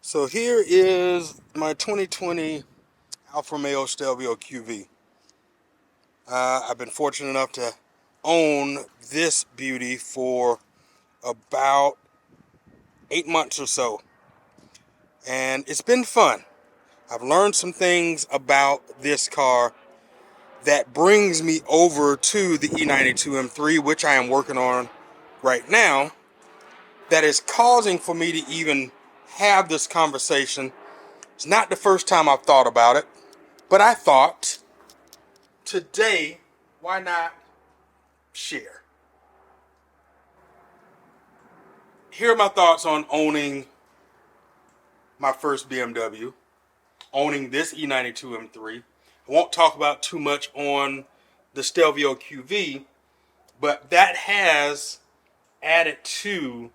So here is my 2020 Alfa Romeo Stelvio QV. I've been fortunate enough to own this beauty for about 8 months or so, and it's been fun. I've learned some things about this car that brings me over to the E92 M3, which I am working on right now, that is causing for me to even have this conversation. It's not the first time I've thought about it, but I thought today, why not share? Here are my thoughts on owning my first BMW, owning this E92 M3. I won't talk about too much on the Stelvio QV, but that has added to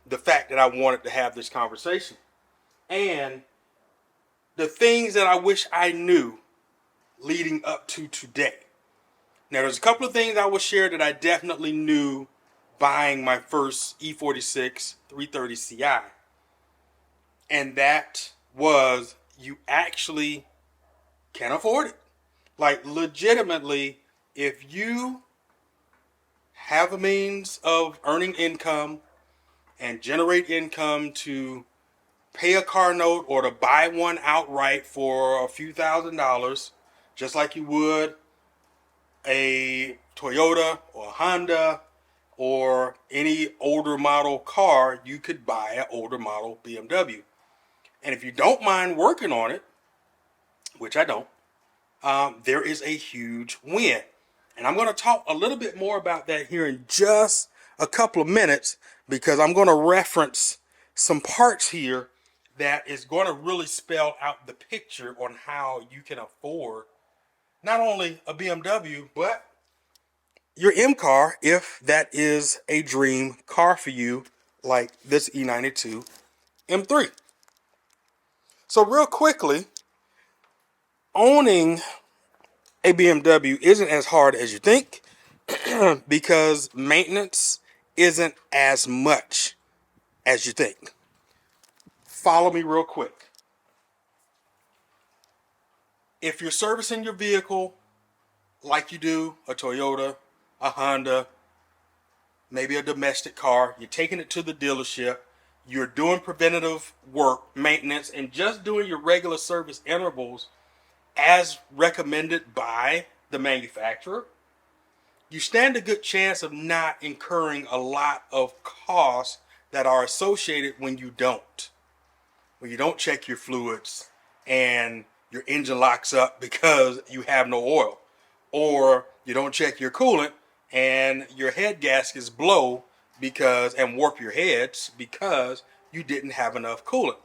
the fact that I wanted to have this conversation. And the things that I wish I knew leading up to today. Now, there's a couple of things I will share that I definitely knew buying my first E46 330 Ci. And that was, you actually can afford it. Like, legitimately, if you have a means of earning income and generate income to pay a car note or to buy one outright for a few $1,000s, just like you would a Toyota or a Honda or any older model car, you could buy an older model BMW. And if you don't mind working on it, which I don't, there is a huge win. And I'm going to talk a little bit more about that here in just a couple of minutes, because I'm going to reference some parts here that is going to really spell out the picture on how you can afford not only a BMW, but your M car, if that is a dream car for you, like this E92 M3. So real quickly, owning a BMW isn't as hard as you think because maintenance isn't as much as you think. Follow me real quick. If you're servicing your vehicle like you do a Toyota, a Honda, maybe a domestic car, you're taking it to the dealership, you're doing preventative work, maintenance, and just doing your regular service intervals as recommended by the manufacturer, you stand a good chance of not incurring a lot of costs that are associated when you don't. When you don't check your fluids and your engine locks up because you have no oil, or you don't check your coolant and your head gaskets blow and warp your heads because you didn't have enough coolant.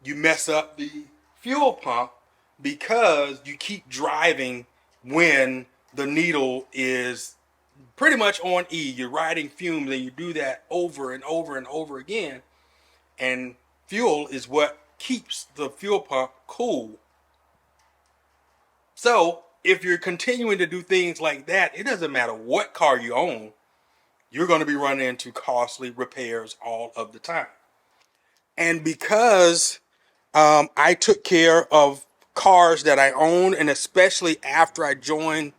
You mess up the fuel pump because you keep driving when the needle is pretty much on E. You're riding fumes, and you do that over and over and over again. And fuel is what keeps the fuel pump cool. So if you're continuing to do things like that, it doesn't matter what car you own, you're going to be running into costly repairs all of the time. And because I took care of cars that I own, and especially after I joined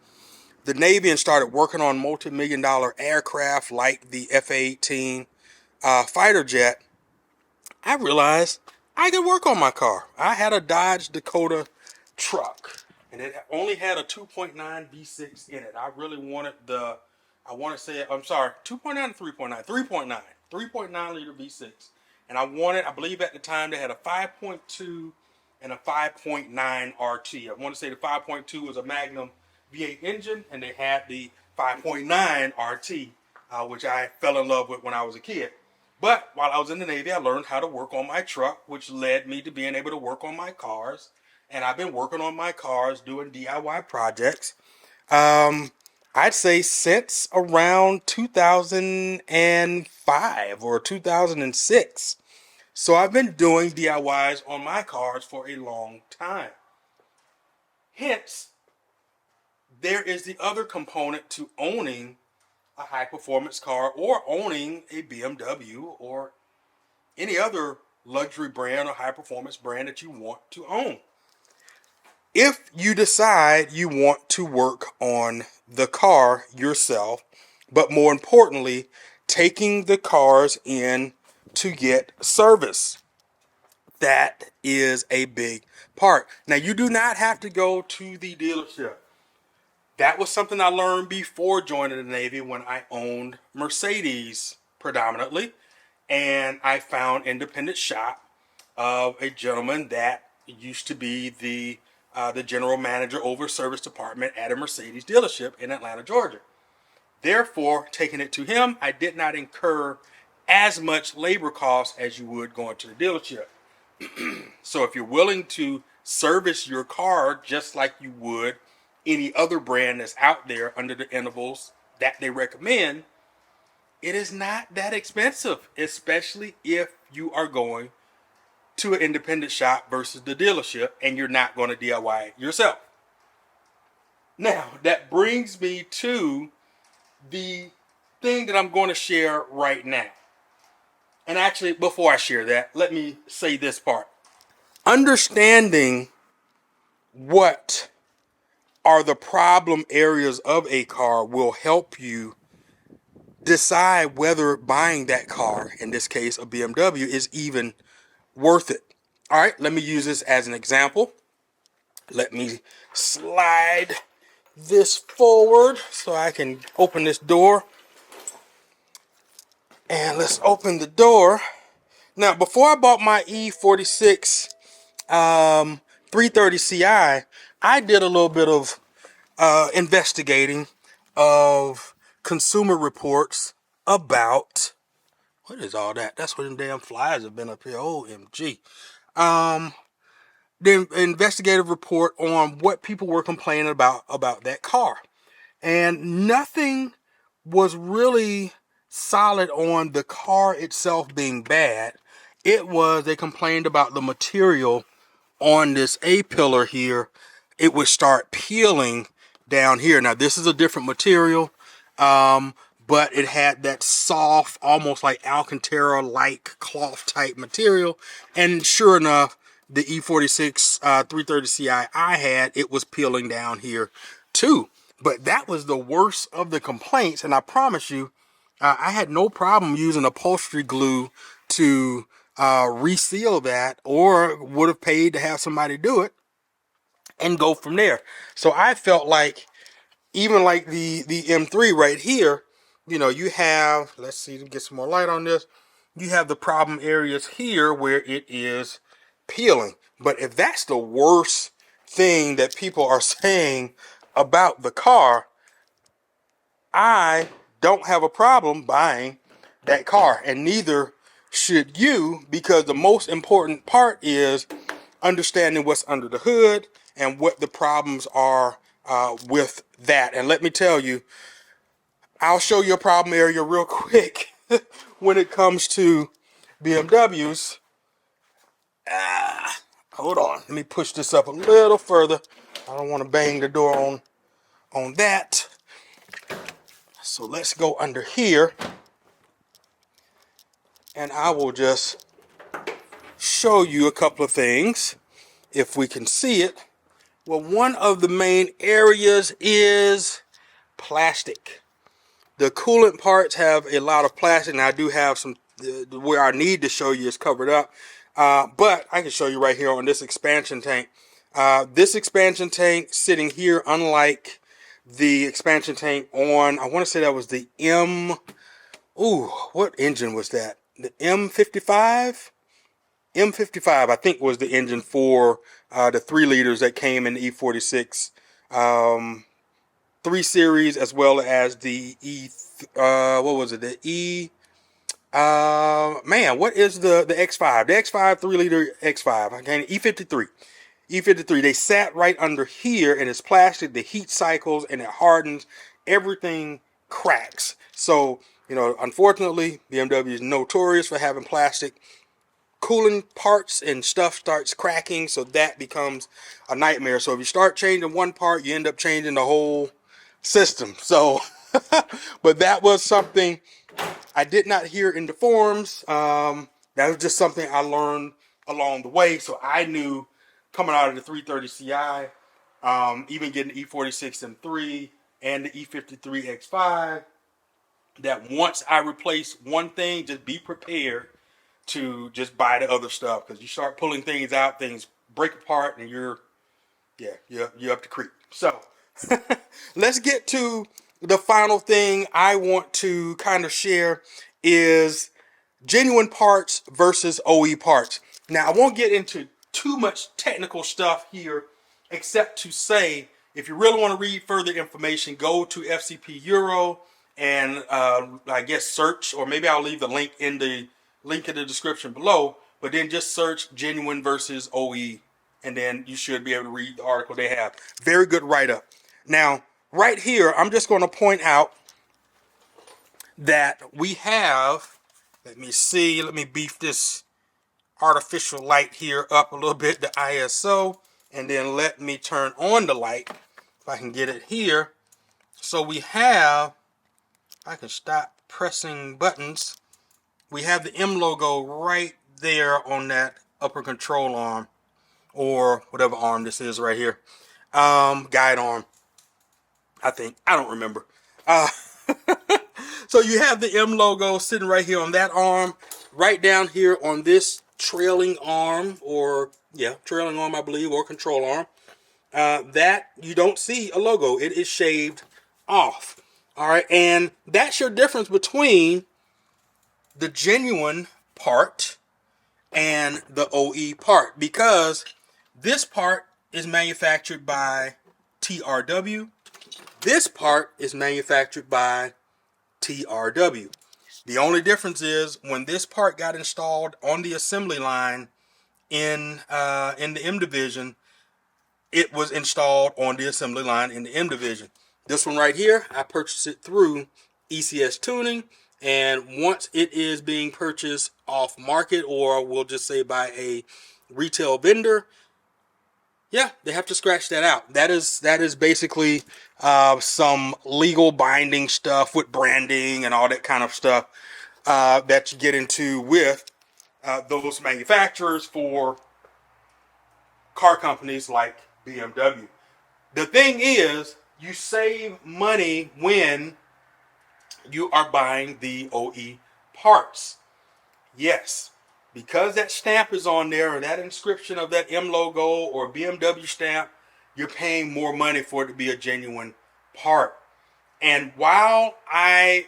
the Navy and started working on multi-million-dollar aircraft like the F-18 fighter jet, I realized I could work on my car. I had a Dodge Dakota truck, and it only had a 2.9 V6 in it. I really wanted I want to say, I'm sorry, 2.9 to 3.9, 3.9 liter V6. And I believe at the time they had a 5.2 and a 5.9 RT. I want to say the 5.2 was a Magnum V8 engine, and they had the 5.9 RT, which I fell in love with when I was a kid. But while I was in the Navy, I learned how to work on my truck, which led me to being able to work on my cars. And I've been working on my cars, doing DIY projects, I'd say since around 2005 or 2006. So I've been doing DIYs on my cars for a long time. Hence, there is the other component to owning a high performance car or owning a BMW or any other luxury brand or high performance brand that you want to own. If you decide you want to work on the car yourself, but more importantly, taking the cars in to get service, that is a big part. Now, you do not have to go to the dealership. That was something I learned before joining the Navy when I owned Mercedes predominantly. And I found independent shop of a gentleman that used to be the general manager over service department at a Mercedes dealership in Atlanta, Georgia. Therefore, taking it to him, I did not incur as much labor costs as you would going to the dealership. So if you're willing to service your car just like you would any other brand that's out there under the intervals that they recommend, it is not that expensive, especially if you are going to an independent shop versus the dealership and you're not going to DIY it yourself. Now, that brings me to the thing that I'm going to share right now. And actually, before I share that, let me say this part. Understanding what are the problem areas of a car will help you decide whether buying that car, in this case a BMW, is even worth it. All right, let me use this as an example. Let me slide this forward so I can open this door. And let's open the door. Now, before I bought my E46 330Ci, I did a little bit of investigating of consumer reports about what is all that? That's what them damn flies have been up here. OMG. The investigative report on what people were complaining about that car. And nothing was really solid on the car itself being bad. They complained about the material on this A-pillar here. It would start peeling down here. Now, this is a different material, but it had that soft, almost like Alcantara-like cloth type material. And sure enough, the E46 330Ci I had, it was peeling down here too. But that was the worst of the complaints, and I promise you, I had no problem using upholstery glue to reseal that, or would have paid to have somebody do it and go from there. So I felt like, even like the M3 right here, you have, let's see, to get some more light on this, you have the problem areas here where it is peeling. But if that's the worst thing that people are saying about the car, I don't have a problem buying that car, and neither should you, because the most important part is understanding what's under the hood and what the problems are with that. And let me tell you, I'll show you a problem area real quick when it comes to BMWs. Hold on, let me push this up a little further. I don't want to bang the door on that. So let's go under here, and I will just show you a couple of things if we can see it. Well, one of the main areas is plastic. The coolant parts have a lot of plastic, and I do have some where I need to show you is covered up, but I can show you right here on this expansion tank. This expansion tank sitting here, unlike the expansion tank on, I want to say that was the what engine was that? The M55? M55, I think, was the engine for the 3 liters that came in the E46 3 Series, as well as the what was it? The what is the X5? The X5 3-liter X5. Okay, E53. E53. They sat right under here, and it's plastic. The heat cycles and it hardens. Everything cracks. So, unfortunately, BMW is notorious for having plastic cooling parts, and stuff starts cracking, so that becomes a nightmare. So if you start changing one part, you end up changing the whole system. So but that was something I did not hear in the forums. That was just something I learned along the way. So I knew coming out of the 330 Ci, even getting the E46 M3 and the E53 X5, that once I replace one thing, just be prepared to just buy the other stuff, because you start pulling things out, things break apart, and you're up the creek. So let's get to the final thing I want to kind of share is genuine parts versus OE parts. Now, I won't get into too much technical stuff here, except to say, if you really want to read further information, go to FCP Euro and I guess search, or maybe I'll leave the link in the description below. But then just search genuine versus OE, and then you should be able to read the article they have. Very good write-up. Now, right here, I'm just going to point out that we have, let me beef this artificial light here up a little bit, the ISO, and then let me turn on the light, if I can get it here. So we have, I can stop pressing buttons. We have the M logo right there on that upper control arm, or whatever arm this is right here. Guide arm, I think. I don't remember. So you have the M logo sitting right here on that arm, right down here on this trailing arm, or trailing arm, I believe, or control arm. That you don't see a logo. It is shaved off. All right, and that's your difference between the genuine part and the OE part, because this part is manufactured by TRW. This part is manufactured by TRW. The only difference is when this part got installed on the assembly line in the M division, it was installed on the assembly line in the M division. This one right here, I purchased it through ECS Tuning, and once it is being purchased off market, or we'll just say by a retail vendor, they have to scratch that out. That is basically some legal binding stuff with branding and all that kind of stuff that you get into with those manufacturers for car companies like BMW. The thing is, you save money when you are buying the OE parts. Yes, because that stamp is on there, or that inscription of that M logo or BMW stamp, you're paying more money for it to be a genuine part. And while I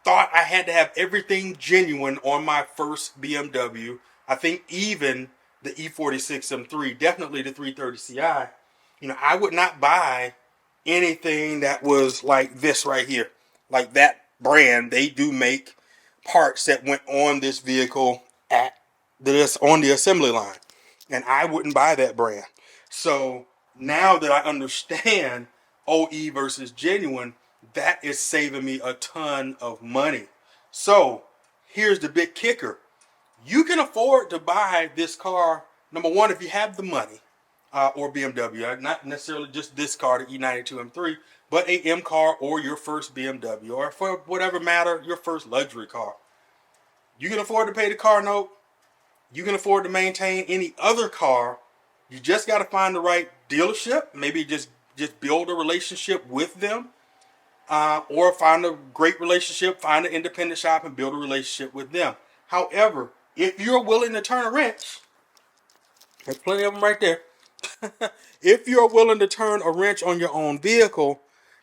thought I had to have everything genuine on my first BMW, I think even the E46 M3, definitely the 330 Ci, I would not buy anything that was like this right here. Like that brand, they do make parts that went on this vehicle on the assembly line, and I wouldn't buy that brand. So now that I understand OE versus genuine, that is saving me a ton of money. So here's the big kicker. You can afford to buy this car, number one, if you have the money, or BMW, not necessarily just this car, the E92 M3, but a M car, or your first BMW, or for whatever matter, your first luxury car. You can afford to pay the car note. You can afford to maintain any other car. You just got to find the right dealership. Maybe just build a relationship with them, or find a great relationship, find an independent shop and build a relationship with them. However, if you're willing to turn a wrench, there's plenty of them right there. If you're willing to turn a wrench on your own vehicle,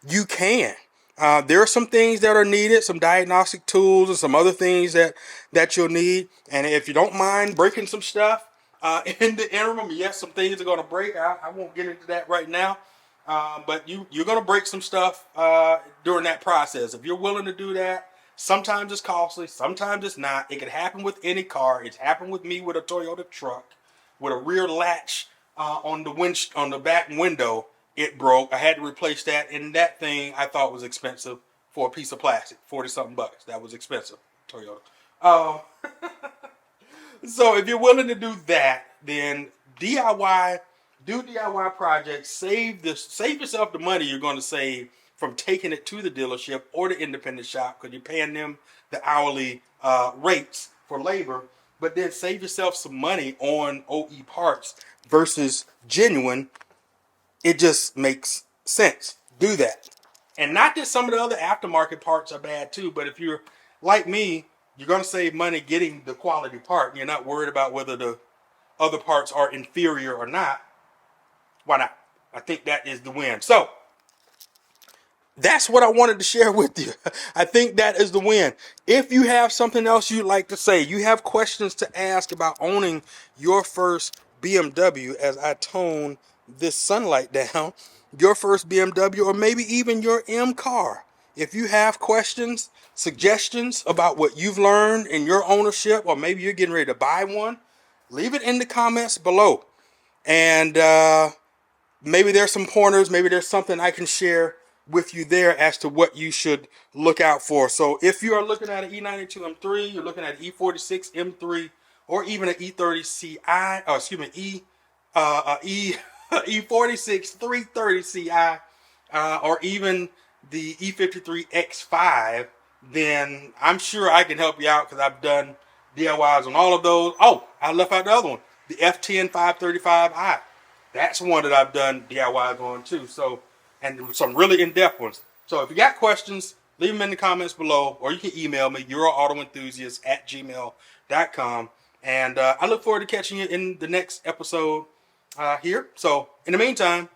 you can. There are some things that are needed, some diagnostic tools and some other things that you'll need. And if you don't mind breaking some stuff in the interim, yes, some things are going to break. I won't get into that right now. But you're going to break some stuff during that process. If you're willing to do that, sometimes it's costly, sometimes it's not. It can happen with any car. It's happened with me with a Toyota truck with a rear latch on the back window. It broke. I had to replace that, and that thing I thought was expensive for a piece of plastic, 40-something bucks. That was expensive, Toyota. So if you're willing to do that, then do DIY projects. Save yourself the money you're going to save from taking it to the dealership or the independent shop, because you're paying them the hourly rates for labor, but then save yourself some money on OE parts versus genuine. It just makes sense. Do that. And not that some of the other aftermarket parts are bad too, but if you're like me, you're going to save money getting the quality part. You're not worried about whether the other parts are inferior or not. Why not? I think that is the win. So that's what I wanted to share with you. I think that is the win. If you have something else you'd like to say, you have questions to ask about owning your first BMW, as I tone this sunlight down, your first BMW, or maybe even your M car. If you have questions, suggestions about what you've learned in your ownership, or maybe you're getting ready to buy one, leave it in the comments below. And maybe there's some pointers, maybe there's something I can share with you there as to what you should look out for. So if you are looking at an E92 M3, you're looking at an E46 M3, or even an E30Ci, or excuse me, E46 330Ci, or even the E53 X5, then I'm sure I can help you out because I've done DIYs on all of those. Oh, I left out the other one, the F10 535i. That's one that I've done DIYs on too. So, and some really in-depth ones. So if you got questions, leave them in the comments below, or you can email me, euroautoenthusiast@gmail.com. And I look forward to catching you in the next episode here. So in the meantime,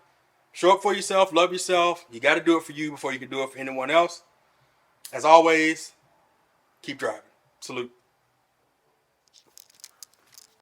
show up for yourself, love yourself. You got to do it for you before you can do it for anyone else. As always, keep driving. Salute.